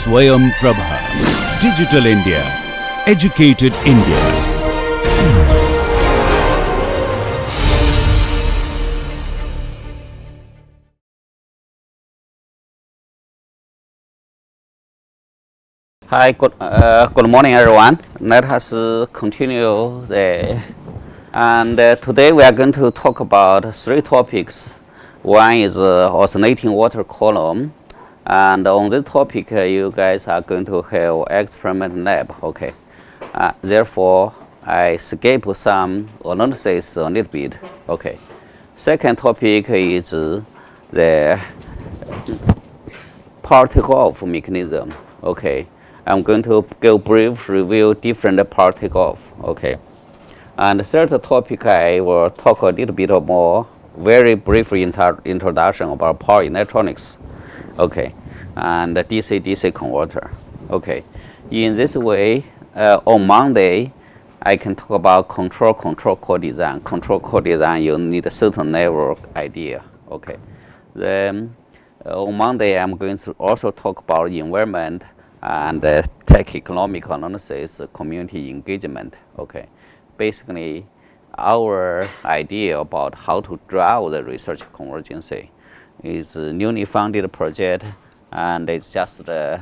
Swayam Prabha. Digital India. Educated India. Hi, good morning, everyone. Let us continue today we are going to talk about three topics. One is oscillating water column, and on this topic, you guys are going to have experiment lab. Okay, therefore I skip some analysis a little bit. Okay, second topic is the particle off mechanism. Okay. I'm going to go brief review different particle off. Okay, and the third topic I will talk a little bit more, very brief introduction about power electronics. Okay, and the DC-DC converter. Okay, in this way, on Monday, I can talk about control core design. Control core design, you need a certain level idea. Okay, then on Monday, I'm going to also talk about environment and tech economic analysis, community engagement. Okay, basically, our idea about how to drive the research convergence is a newly funded project, and it's just the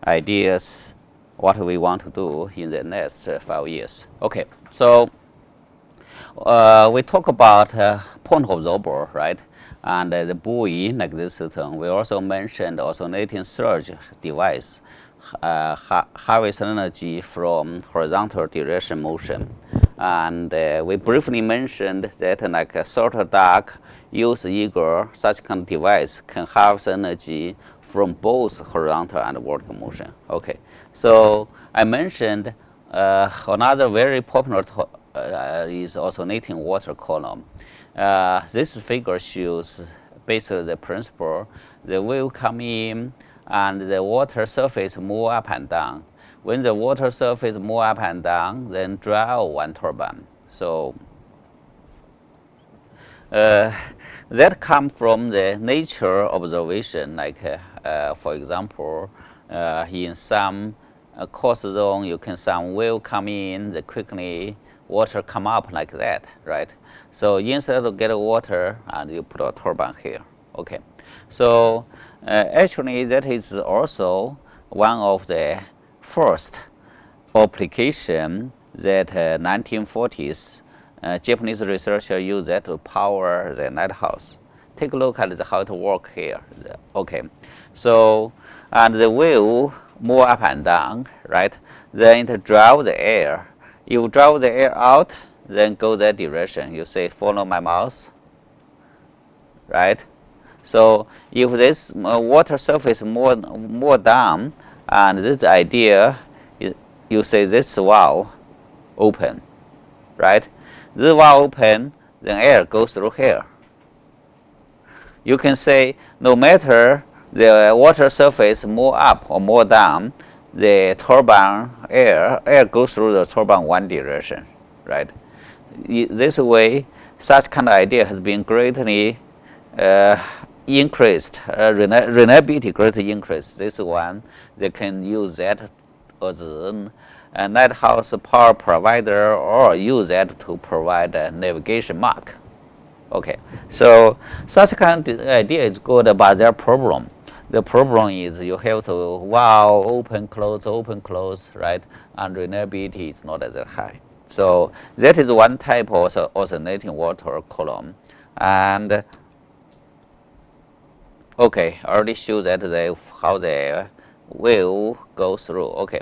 ideas what we want to do in the next 5 years. Okay, so we talk about point absorber, right? And the buoy, like this system. We also mentioned oscillating surge device, harvest energy from horizontal direction motion. And we briefly mentioned that like a sort of dark, use eagle, such kind of device can harvest energy from both horizontal and vertical motion. Okay, so I mentioned another very popular is oscillating water column. This figure shows basically the principle. The wave come in and the water surface move up and down. When the water surface move up and down, then drive one turbine. So that comes from the nature observation. Like for example, in some coast zone, you can some wave come in, the quickly water come up like that, right? So instead of get water, and you put a turbine here. Okay, so actually that is also one of the first application that 1940s Japanese researcher used that to power the lighthouse. Take a look at how it works here. Okay, so and the wave move up and down, right? Then it drive the air. You drive the air out, then go that direction. You say, follow my mouse, right? So if this water surface more down, and this idea, you say this valve open, right? This valve open, then air goes through here. You can say no matter the water surface more up or more down, the turbine air goes through the turbine one direction, right? This way, such kind of idea has been greatly increased, reliability greatly increased. This one, they can use that as a lighthouse power provider or use that to provide a navigation mark. Okay, so such kind of idea is good, but their problem. The problem is you have to valve open, close, right? And reliability is not that high. So that is one type of oscillating water column. And okay, I already showed that how the wave goes through. Okay,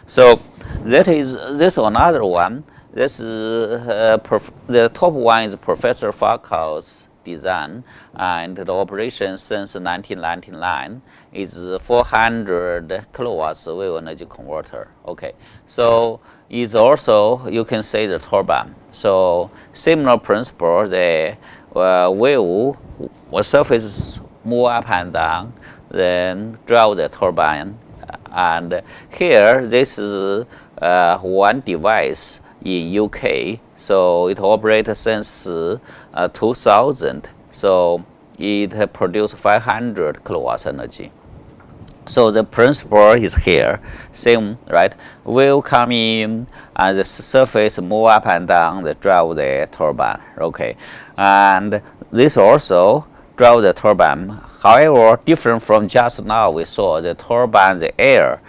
so this another one. This is the top one is Professor Falco's design, and the operation since 1999 is 400 kilowatts wave energy converter. Okay, so it's also, you can say, the turbine. So similar principle, the wave surface move up and down, then drive the turbine. And here, this is one device in UK. So it operates since 2000. So it produces 500 kilowatts energy. So the principle is here, same, right? Wheel come in and the surface move up and down, they drive the turbine, okay? And this also drive the turbine. However, different from just now, we saw the turbine, the air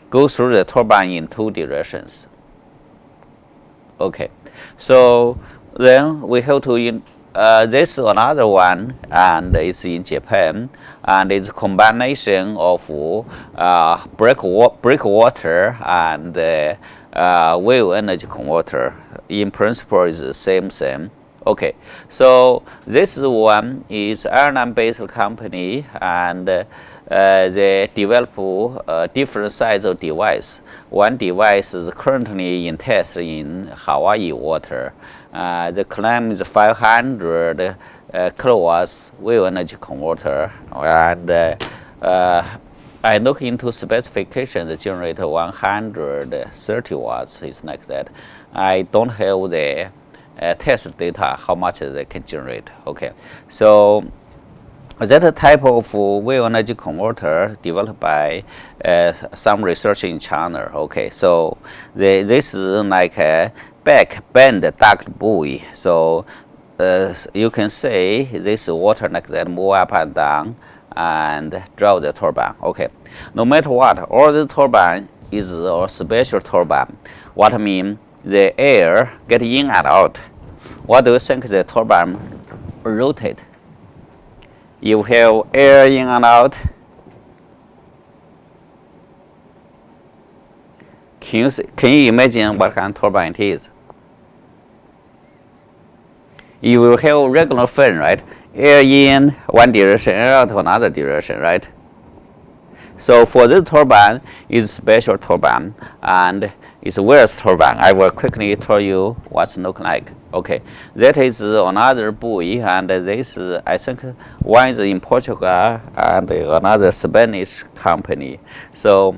goes through the turbine in two directions. Okay, so then we have to this is another one, and it's in Japan, and it's a combination of breakwater and wave energy converter. In principle, is the same. Okay, so this one is Ireland-based company, and they develop different size of device. One device is currently in test in Hawaii water. The claim is 500 kilowatts wave energy converter, and I look into specification. The generator 130 watts is like that. I don't have the test data how much they can generate. Okay, so that type of wave energy converter developed by some research in China. Okay, so this is like a back bend duct buoy. So you can say this water like that move up and down and drive the turbine. Okay, no matter what, all the turbine is a special turbine. What I mean, the air get in and out. What do you think the turbine rotate? You have air in and out. Can you imagine what kind of turbine it is? You will have regular fan, right? Air in one direction, air out another direction, right? So for this turbine, is special turbine, and it's Wells turbine. I will quickly tell you what's look like. Okay, that is another buoy, and this I think one is in Portugal and another Spanish company. So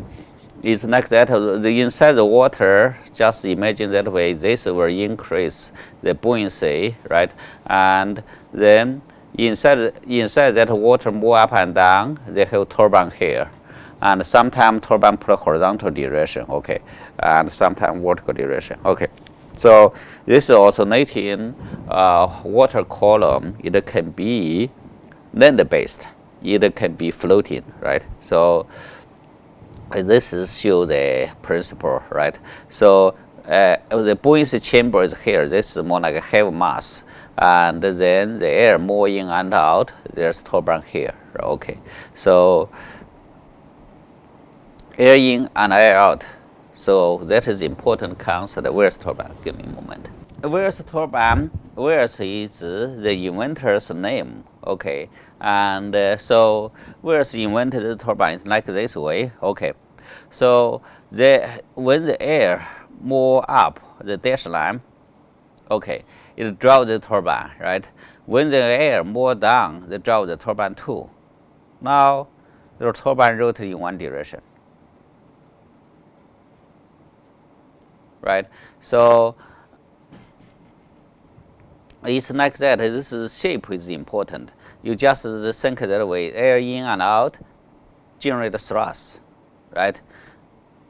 it's like that. The inside the water, just imagine that way. This will increase the buoyancy, right? And then inside that water move up and down. They have turbine here, and sometimes turbine put horizontal direction. Okay, and sometimes vertical direction. Okay, so this is oscillating water column. It can be land-based. It can be floating, right? So this is show the principle, right? So the buoyancy chamber is here. This is more like a heavy mass, and then the air more in and out. There's turbine here. Okay, so air in and air out. So that is important concept. Where's turbine? Give me a moment. Where's turbine? Where's is the inventor's name? Okay, and so where's invented the turbine? It's like this way. Okay, so when the air move up the dash line, okay, it drives the turbine, right? When the air move down, they drive the turbine too. Now the turbine rotates in one direction. Right, so it's like that. This is shape is important. You just think that way. Air in and out generate thrust, right?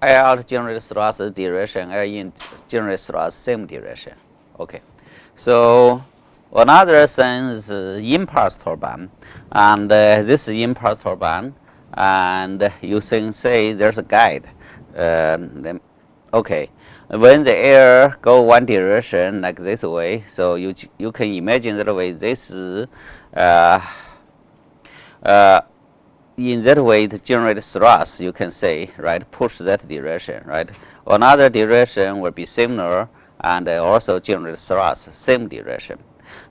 Air out generates thrust direction. Air in generates thrust same direction. Okay, so another thing is impulse turbine, and this is impulse turbine, and you can say there's a guide. Okay. When the air go one direction like this way, so you can imagine that way. This is in that way it generates thrust. You can say, right, push that direction, right. Another direction will be similar and also generate thrust same direction.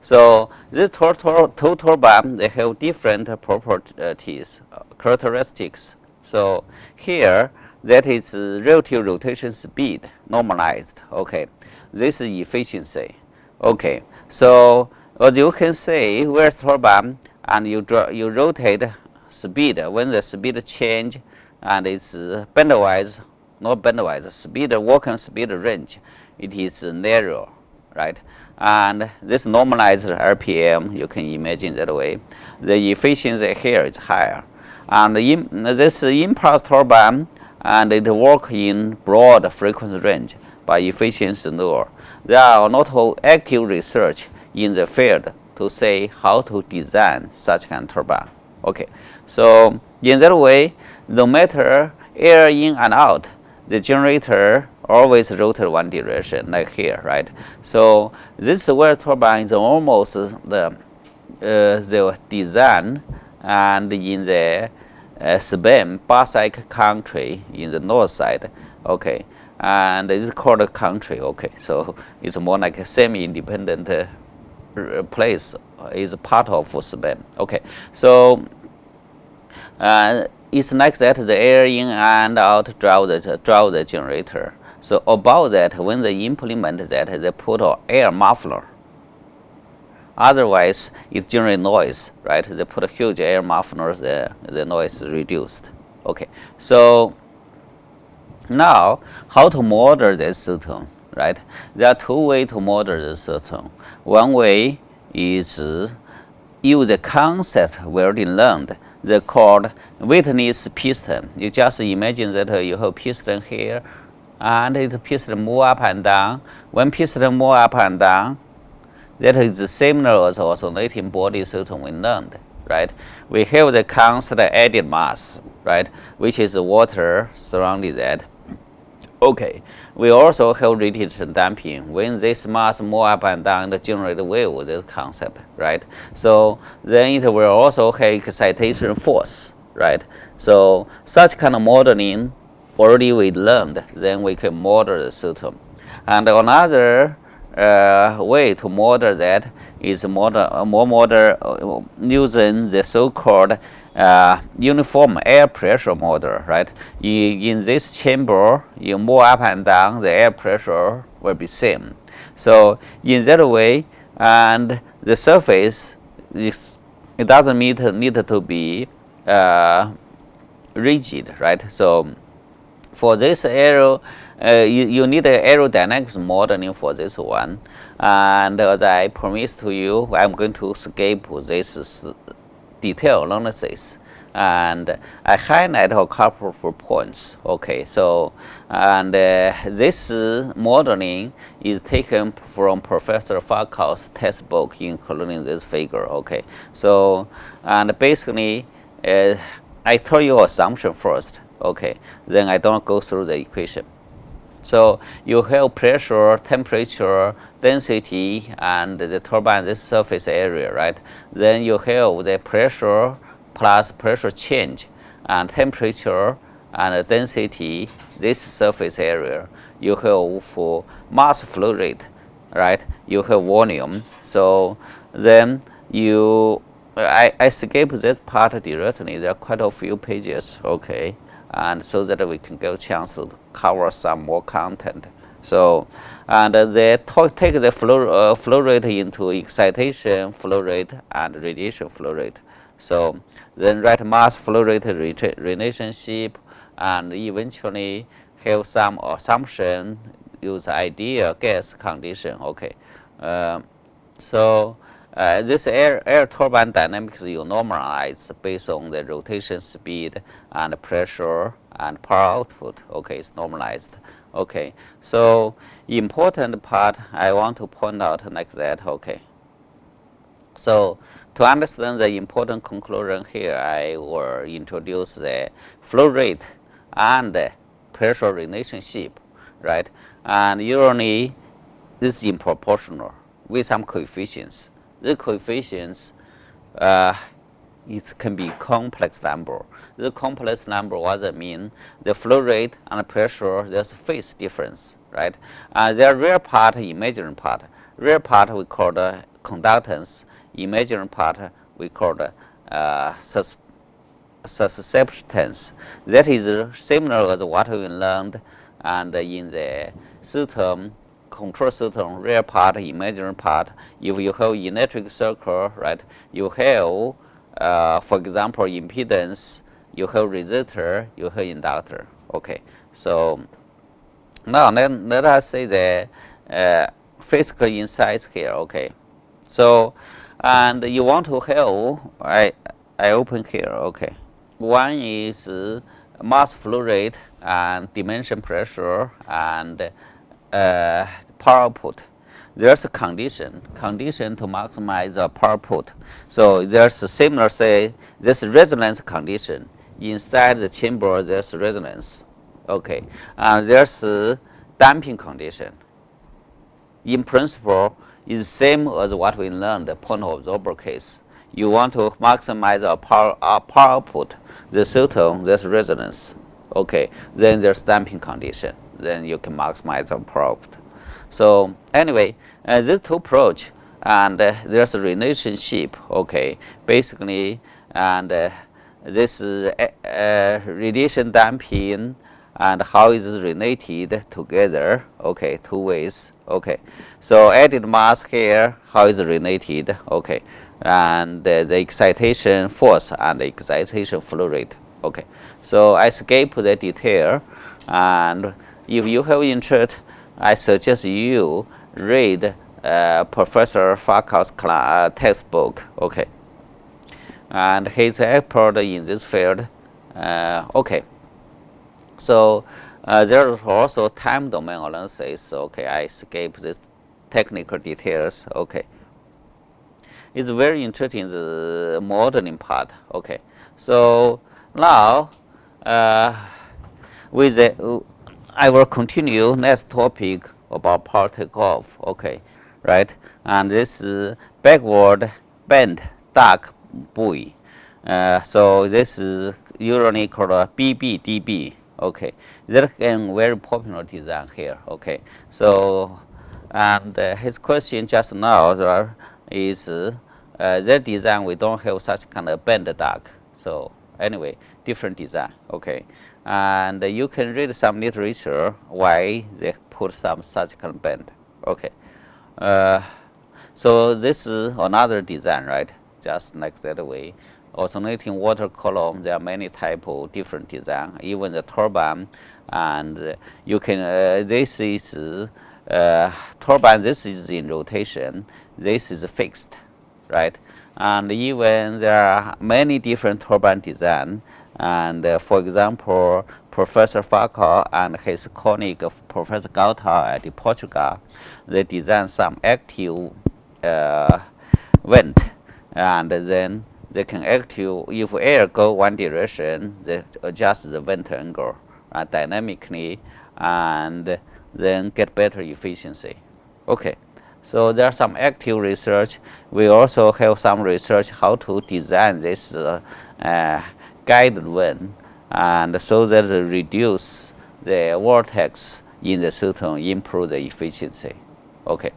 So the two turbine, they have different properties, characteristics. So here, that is relative rotation speed normalized. Okay, this is efficiency. Okay, so as you can say, where's turbine and you rotate speed. When the speed change and it's bendwise, not bendwise, speed working speed range, it is narrow, right? And this normalized RPM, you can imagine that way. The efficiency here is higher. And this impulse turbine, and it works in broad frequency range, but efficiency lower. There are not active research in the field to say how to design such kind of turbine. Okay, so in that way, no matter air in and out, the generator always rotate one direction, like here, right? So this water turbine is almost the design and in the Spain, Basque country in the north side, okay, and it's called a country, okay, so it's more like a semi-independent place, is part of Spain, okay, so it's like that the air in and out drive the generator. So about that, when they implement that, they put an air muffler. Otherwise, it generates noise, right? They put a huge air mufflers, the noise is reduced. Okay, so now how to model this system, right? There are two ways to model the system. One way is use the concept we already learned. They called weightless piston. You just imagine that you have piston here, and the piston move up and down. When piston move up and down, that is similar as oscillating body system we learned, right? We have the constant added mass, right, which is water surrounding that. Okay, we also have radiation damping. When this mass move up and down, it generates wave, this concept, right? So then it will also have excitation force, right? So such kind of modeling already we learned, then we can model the system. And another way to model that is using the so-called uniform air pressure model, right? In this chamber, you move up and down, the air pressure will be same. So in that way, and the surface is, it doesn't need to be rigid, right? So for this aero, you need an aerodynamics modeling for this one, and as I promised to you, I'm going to skip this detail analysis, and I highlight a couple of points. Okay, so and this modeling is taken from Professor Falco's textbook, including this figure. Okay, so and basically, I tell you assumption first. Okay, then I don't go through the equation. So you have pressure, temperature, density, and the turbine, this surface area, right? Then you have the pressure plus pressure change, and temperature and density, this surface area. You have for mass flow rate, right? You have volume. So then I skip this part directly. There are quite a few pages, okay, and so that we can get a chance to cover some more content. So, and they take the flow rate into excitation flow rate and radiation flow rate. So then write mass flow rate relationship, and eventually have some assumption, use ideal gas condition. Okay, so this air turbine dynamics you normalize based on the rotation speed and pressure and power output. Okay, it's normalized. Okay, so important part I want to point out like that. Okay, so to understand the important conclusion here, I will introduce the flow rate and pressure relationship, right? And usually this is in proportional with some coefficients. The coefficients, it can be complex number. The complex number, what does it mean? The flow rate and pressure, there's phase difference, right? There are real part, imaginary part. Real part we call the conductance. Imaginary part we call the susceptance. That is similar as what we learned, and in the system, control system, real part, imaginary part. If you have electric circle, right, you have, for example, impedance, you have resistor, you have inductor. Okay, so now let us say the physical insights here. Okay, so and you want to have, I open here. Okay, one is mass flow rate and dimension pressure and power output. There's a condition to maximize the power output. So there's a similar, say, this resonance condition. Inside the chamber, there's resonance. Okay, and there's a damping condition. In principle, is same as what we learned the point absorber case. You want to maximize our power output. The system, there's resonance. Okay, then there's damping condition. Then you can maximize our power output. So anyway, these two approach, and there's a relationship. Okay, basically, and this radiation damping and how is it related together. Okay, two ways. Okay, so added mass here, how is it related? Okay, and the excitation force and the excitation flow rate. Okay, so I skip the detail, and if you have interest, I suggest you read Professor Farkow's textbook. Okay, and he's an expert in this field. Okay, so there are also time domain analysis. Okay, I skip this technical details. Okay, it's very interesting the modeling part. Okay, so now with the I will continue next topic about power takeoff. Okay, right, and this is backward bend duct buoy. So this is usually called a BBDB. Okay, that is very popular design here. Okay, so and his question just now is that design we don't have such kind of bend duct. So anyway, different design. Okay, and you can read some literature why they put some such kind of bend. Okay, so this is another design, right? Just like that way. Oscillating water column, there are many type of different design, even the turbine, and you can, this is turbine, this is in rotation, this is fixed, right? And even there are many different turbine design, and for example, Professor Farcow and his colleague Professor Gauta at Portugal, they design some active vent, and then they can active, if air go one direction, they adjust the vent angle dynamically, and then get better efficiency. Okay, so there are some active research. We also have some research how to design this guided vent, and so that reduce the vortex in the system, improve the efficiency. Okay.